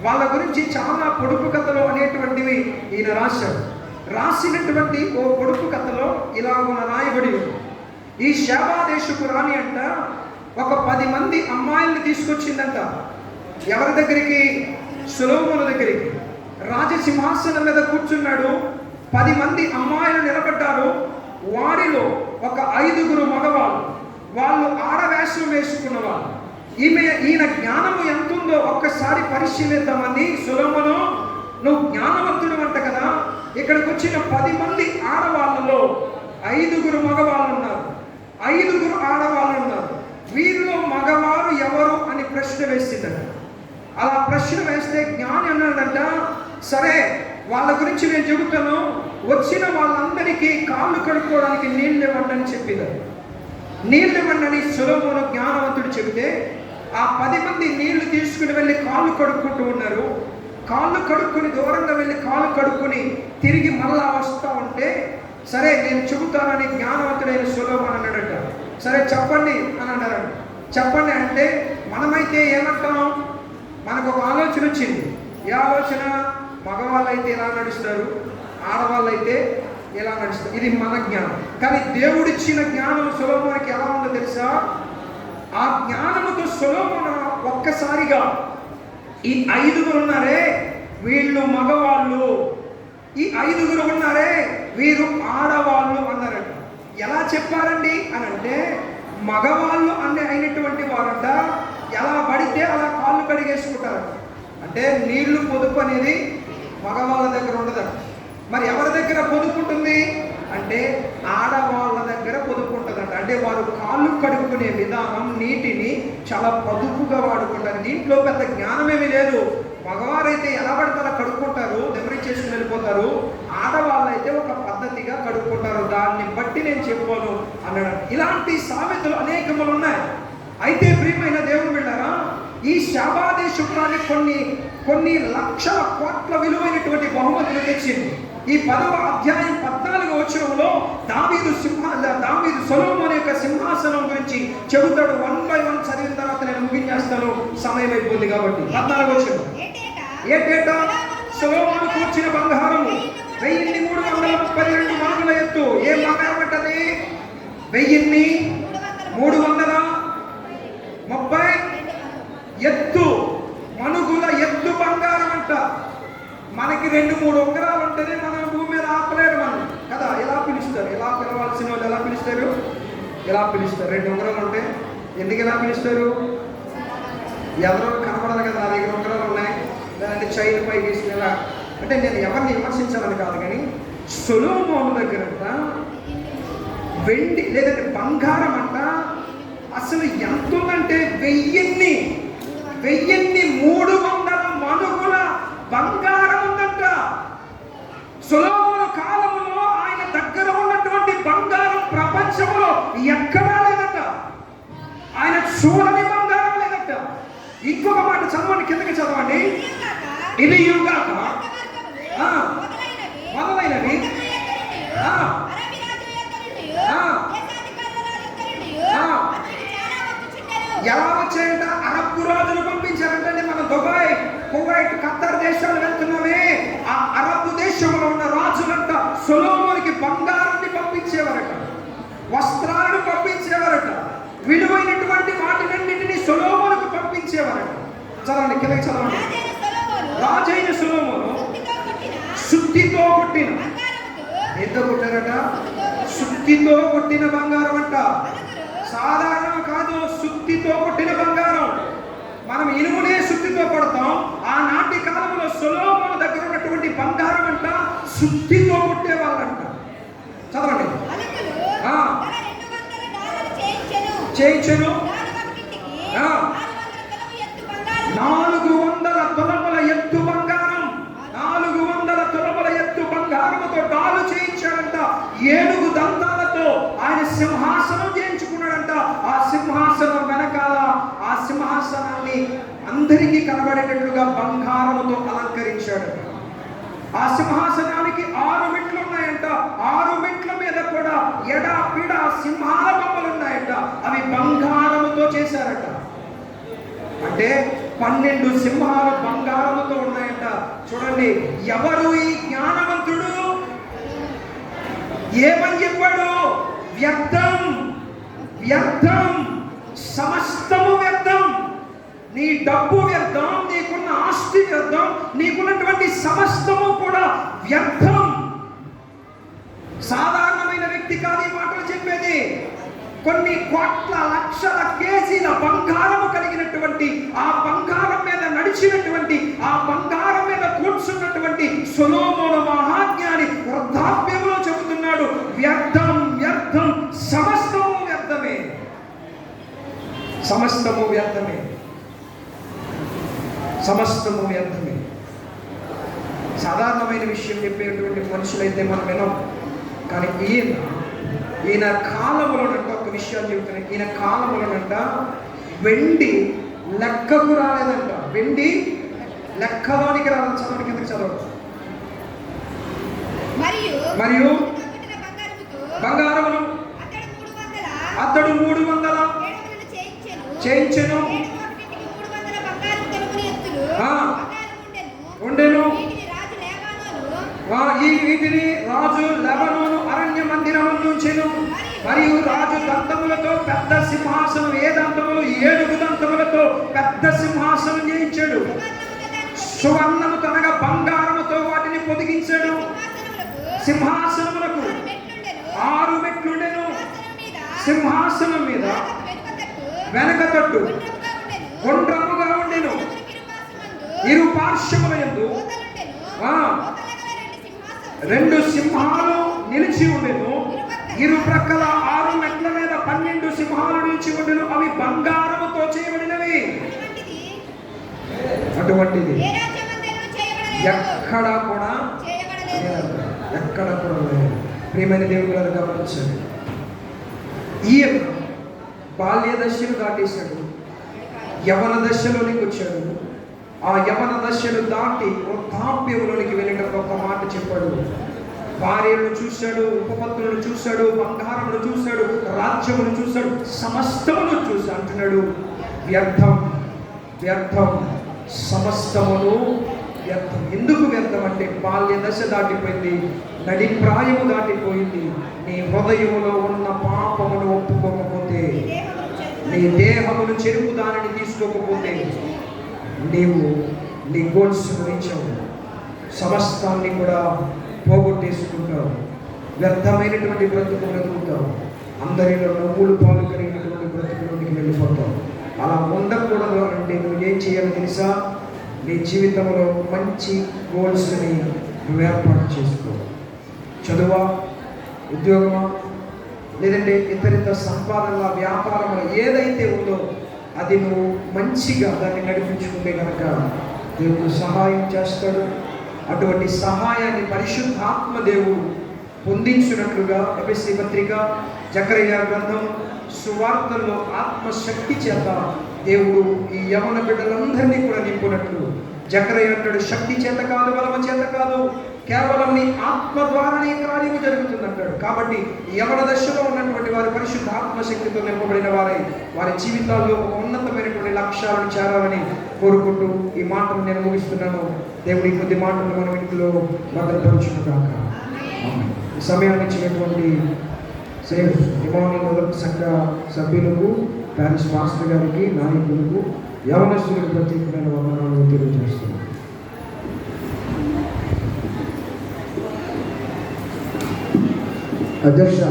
వాళ్ళ గురించి చాలా పొడుపు కథలు అనేటువంటివి ఈయన రాశాడు. రాసినటువంటి ఓ పొడుపు కథలో ఇలా రాయబడి ఉంది. ఈ షేబాదేశపు రాణి అంట ఒక 10 మంది అమ్మాయిల్ని తీసుకొచ్చిందంట. ఎవరి దగ్గరికి? సొలొమోను దగ్గరికి. రాజసింహాసనం మీద కూర్చున్నాడు. 10 మంది అమ్మాయిలు నిలబడ్డారు. వారిలో ఒక 5గురు మగవాళ్ళు, వాళ్ళు ఆడవేషం వేసుకున్నవాళ్ళు. ఈయన జ్ఞానము ఎంతుందో ఒక్కసారి పరిశీలిద్దామని. సొలొమోను, నువ్వు జ్ఞానవంతుడు అంట కదా. ఇక్కడికి వచ్చిన 10 మంది ఆడవాళ్ళలో 5 మగవాళ్ళు ఉన్నారు, 5 ఆడవాళ్ళు ఉన్నారు. వీరిలో మగవారు ఎవరు అని ప్రశ్న వేసిందట. అలా ప్రశ్న వేస్తే జ్ఞాని అన్నాడంట, సరే వాళ్ళ గురించి నేను చెబుతాను, వచ్చిన వాళ్ళందరికీ కాళ్ళు కడుక్కోవడానికి నీళ్ళు ఇవ్వండి అని చెప్పింది. నీళ్ళు ఇవ్వండి అని సొలొమోను జ్ఞానవంతుడు చెబితే ఆ 10 మంది నీళ్లు తీసుకుని వెళ్ళి కాళ్ళు కడుక్కుంటూ ఉన్నారు. కాళ్ళు కడుక్కొని దూరంగా వెళ్ళి కాళ్ళు కడుక్కొని తిరిగి మళ్ళా వస్తూ ఉంటే, సరే నేను చెబుతానని జ్ఞానవంతుడైన సొలొమోను అన్నాడట. సరే చెప్పండి అని అన్నారంట. చెప్పండి అంటే మనమైతే ఏమంటాం, మనకు ఒక ఆలోచన వచ్చింది. ఏ ఆలోచన? మగవాళ్ళు అయితే ఎలా నడుస్తారు, ఆడవాళ్ళు అయితే ఎలా నడుస్తారు. ఇది మన జ్ఞానం. కానీ దేవుడిచ్చిన జ్ఞానం సొలొమోనుకి ఎలా ఉందో తెలుసా? ఆ జ్ఞానముతో సొలొమోను ఒక్కసారిగా ఈ 5 ఉన్నారే వీళ్ళు మగవాళ్ళు, ఈ 5 ఉన్నారే వీరు ఆడవాళ్ళు అన్నారంట. ఎలా చెప్పారండి అని అంటే, మగవాళ్ళు అయినటువంటి వారంట ఎలా పడితే అలా కాళ్ళు కడిగేసుకుంటారంట. అంటే నీళ్లు పొదుపు అనేది మగవాళ్ళ దగ్గర ఉండదంట. మరి ఎవరి దగ్గర పొదుపు ఉంటుంది అంటే ఆడవాళ్ళ దగ్గర పొదుపు ఉంటుందంట. అంటే వారు కాళ్ళు కడుక్కునే విధానం, నీటిని చాలా పొదుపుగా వాడుకుంటారు. దీంట్లో పెద్ద జ్ఞానమేమీ లేదు. మగవారైతే ఎలా పడితే అలా కడుక్కుంటారు, నెమరీ చేసుకుని వెళ్ళిపోతారు. ఆడవాళ్ళైతే ఒక పద్ధతిగా కడుక్కుంటారు. దాన్ని బట్టి నేను చెప్పాను అన్నాడు. ఇలాంటి సామెతలు అనేకములు ఉన్నాయి. అయితే ప్రియమైన దేవుని బిడ్డలారా, ఈ షాబాదే శుభ్రాన్ని కొన్ని లక్షల కోట్ల విలువైనటువంటి బహుమతులు తెచ్చింది. ఈ 10వ అధ్యాయం 14వ వచనంలో దావీదు సొలొమోను యొక్క సింహాసనం గురించి చెబుతాడు. 1 by 1 చదివిన తర్వాత నేను ముగించేస్తాను, సమయం అయిపోయింది కాబట్టి. 14వ వచనం, ఏటేటా సొలొమోను కూర్చిన బంగారము 1332 మణుగుల ఎత్తు. ఏ బంగారం అంటది? 1330 ఎత్తు, మణుగుల ఎత్తు బంగారం అంట. మనకి 2-3 ఉంగరాలు ఉంటేనే మనం భూమి మీద ఆపలేరు మనం కదా. ఎలా పిలుస్తారు? ఎలా పిలవాల్సిన వాళ్ళు ఎలా పిలుస్తారు? 2 ఉంగరాలు ఉంటే ఎందుకు ఎలా పిలుస్తారు? ఎవరో కనపడదు కదా, నా దగ్గర ఉంగరాలు ఉన్నాయి లేదంటే చైన్ పై తీసుకునేలా. అంటే నేను ఎవరిని విమర్శించాలని కాదు, కానీ సొలొమోను దగ్గర వెండి లేదంటే బంగారం అంట అసలు ఎంత ఉందంటే 1300 మణుగుల బంగారం ఉందంట. సొలొమోను కాలంలో ఆయన దగ్గర ఉన్నటువంటి బంగారం ప్రపంచంలో ఎక్కడా లేదట. ఆయన చూడని బంగారం లేదట. ఇంకొక మాట చదవండి, కిందకి చదవండి. ఇది యుగాక మొదలైనవి ఎలా వచ్చాయంట? అరబ్బు రాజులు పంపించారంటే మనం దుబాయ్, కువైట్, ఖత్తర్ దేశాలు వెళ్తున్నామే, ఆ అరబ్బు దేశంలో ఉన్న రాజులంట సొలొమోనుకి బంగారాన్ని పంపించేవారట, వస్త్రాలను పంపించేవారట, విలువైనటువంటి వాటినన్నింటినీ సొలొమోనుకు పంపించేవారట. చదవండి, కిందకి చదవండి. రాజైన సొలొమోను సుత్తితో కొట్టిన, ఎంత కొట్టారట? సుత్తితో కొట్టిన బంగారం అంట. సాధారణం కాదు, సుత్తితో కొట్టిన బంగారం. మనం ఇనుమునే సుత్తితో కొడతాం. ఆనాటి కాలంలో సొలొమోను దగ్గర ఉన్నటువంటి బంగారం అంట సుత్తితో కొట్టేవాళ్ళంట. చదవండి. చేయించను 400 తులముల ఎత్తు బంగారం, 400 తులముల ఎత్తు బంగారముతో డాలు చేయించాడంట. 7 దంతాలతో ఆయన సింహాసనం చేయించుకున్నాడంట. ఆ సింహాసనం వెనకాల ఆ సింహాసనాన్ని అందరికీ కనబడేటట్లుగా బంగారముతో అలంకరించాడంట. ఆ సింహాసనానికి 6 మెట్లు ఉన్నాయంట. 6 మెట్ల మీద కూడా ఎడాపిడ సింహాల బొమ్మలు ఉన్నాయంట. అవి బంగారముతో చేశారట. అంటే 12 సింహాలు బంగారముతో ఉన్నాయంట. చూడండి, ఎవరు ఈ జ్ఞానవంతుడు? ఏమని చెప్పాడు? వ్యర్థం, వ్యర్థం, సమస్తము వ్యర్థం. నీ డబ్బు వ్యర్థం, నీకున్న ఆస్తి వ్యర్థం, నీకున్నటువంటి సమస్తము కూడా వ్యర్థం. సాధారణమైన వ్యక్తి కాదు ఈ మాటలు చెప్పేది. కొన్ని కోట్ల లక్షల కేజీల బంగారము కలిగిన చేసినటువంటి, ఆ బంగారం మీద నడిచినటువంటి, ఆ బంగారం మీద కూర్చున్నటువంటి సొలొమోను మహాజ్ఞాని వృద్ధాప్యంలో చెబుతున్నాడు, వ్యర్థం వ్యర్థం, సమస్తము వ్యర్థమే, సమస్తము వ్యర్థమే, సమస్తము వ్యర్థమే. సాధారణమైన విషయం చెప్పేటువంటి మనుషులైతే మనం వినం, కానీ ఈయన కాలంలోనంట ఒక విషయాన్ని చెబుతున్నాయి. ఈయన కాలంలోనంట వెండి లెక్కకు రాలేదంట, వెండి లెక్కలోనికి రాలేదు. చదవడం కిందకి చదవడం. మరియు బంగారమును అతడు 300 చేయించెను, ఉండెను. వీటిని రాజు లెబనోను అరణ్య మందిరము నుంచెను. మరియు రాజు దంతములతో పెద్ద సింహాసనం, ఏ దంతములు? 7 దంతములతో పెద్ద సింహాసనం చేయించాడు. సువర్ణము తనగా బంగారముతో వాటిని పొదిగించాడు. సింహాసనములకు 6 మెట్లుండెను. సింహాసనం మీద వెనక తట్టు గుండ్రముగా ఉండెను. ఇరు పార్శ్వముల యందు 2 సింహాలు నిలిచి ఉండెను. ఇరు ప్రక్కల 6 మెట్ల మీద 12 సింహాలు నిలిచి ఉండెను. అవి బంగారముతో చేయబడినవి. అటువంటిది ఎక్కడ కూడా లేదు. ప్రియమైన దేవుని గారు గమనించండి, ఈయన బాల్య దశను దాటేశాడు, యవన దశలోనికి వచ్చాడు. ఆ యవన దశను దాటి వృద్ధాప్యంలోనికి వెళ్ళేటప్పుడు ఒక మాట చెప్పాడు. భార్యలను చూశాడు, ఉపపత్తులను చూశాడు, బంగారమును చూశాడు, రాజ్యమును చూశాడు, సమస్తమును చూసి అంటున్నాడు, వ్యర్థం వ్యర్థం, సమస్తమును వ్యర్థం. ఎందుకు వ్యర్థం అంటే బాల్య దశ దాటిపోయింది, నడి ప్రాయము దాటిపోయింది. నీ హృదయములో ఉన్న పాపమును ఒప్పుకోకపోతే, నీ దేహమును చెరుపు దానిని తీసుకోకపోతే నీవు నీ గోల్స్ గురించావు, సమస్తాన్ని కూడా పోగొట్టేసుకుంటావు, వ్యర్థమైనటువంటి బ్రతుకు బ్రతుకుతావు, అందరిలో నవ్వులు పాలు కలిగినటువంటి బ్రతుకులోనికి వెళ్ళిపోతావు. అలా ఉండకూడదు అంటే నువ్వు ఏం చేయాలో తెలుసా? నీ జీవితంలో మంచి గోల్స్ని నువ్వు ఏర్పాటు చేసుకో. చదువా, ఉద్యోగమా, లేదంటే ఇతరిత సంపాదన, వ్యాపారం ఏదైతే ఉందో అది నువ్వు మంచిగా దాన్ని నడిపించుకుంటే కనుక దేవుడు సహాయం చేస్తాడు. అటువంటి సహాయాన్ని పరిశుద్ధాత్మ దేవుడు పొందించినట్లుగా ఎఫెసీ పత్రిక, జకరియా గ్రంథం, సువార్తల్లో ఆత్మశక్తి చేత దేవుడు ఈ యవన బిడ్డలందరినీ కూడా నింపునట్లు. జకరియా అంటాడు, శక్తి చేత కాదు, బలము చేత కాదు, కేవలం నీ ఆత్మ ద్వారానే కార్యము జరుగుతుంది అంటాడు. కాబట్టి యవన దశలో ఉన్నటువంటి వారు పరిశుద్ధ ఆత్మశక్తితో నింపబడిన వారై వారి జీవితాల్లో ఒక ఉన్నతమైనటువంటి లక్ష్యాలను చేరాలని కోరుకుంటూ ఈ మాటలు నేను ముగిస్తున్నాను. దేవుడి కొద్ది మాటలు మన ఇంట్లో భద్రపరచును కాక. ఈ సమయాన్ని ఇచ్చినటువంటి ఇమానుయేల్ సంఘ సభ్యులకు, ప్యారిస్ మాస్టర్ గారికి, నాయకులకు, యవనస్తులకు ప్రత్యేకమైన వందనాలు తెలియజేస్తున్నాను. అధ్యక్ష,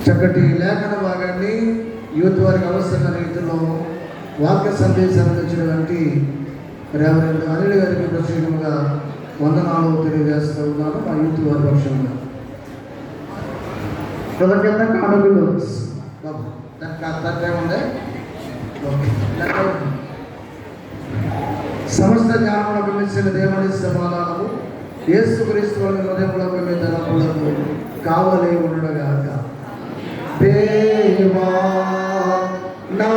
చక్కటి లేఖన భాగాన్ని యూత్ వారికి అవసరమైన రీతిలో వాక్య సందేశాన్ని ఇచ్చినటువంటి రెవరెండ్ అనిల్ గారికి ప్రత్యేకంగా వందనాలు తెలియజేస్తూ ఉన్నాను మా యూత్ వారి పక్షంగా. కృతజ్ఞత కానుకలు సమస్త జ్ఞానములకు మించిన దేవుని సమాధానము యేసుక్రీస్తు వారి హృదయములకు మీ తలపులకు కావలే ఉండగాక. దేవా నా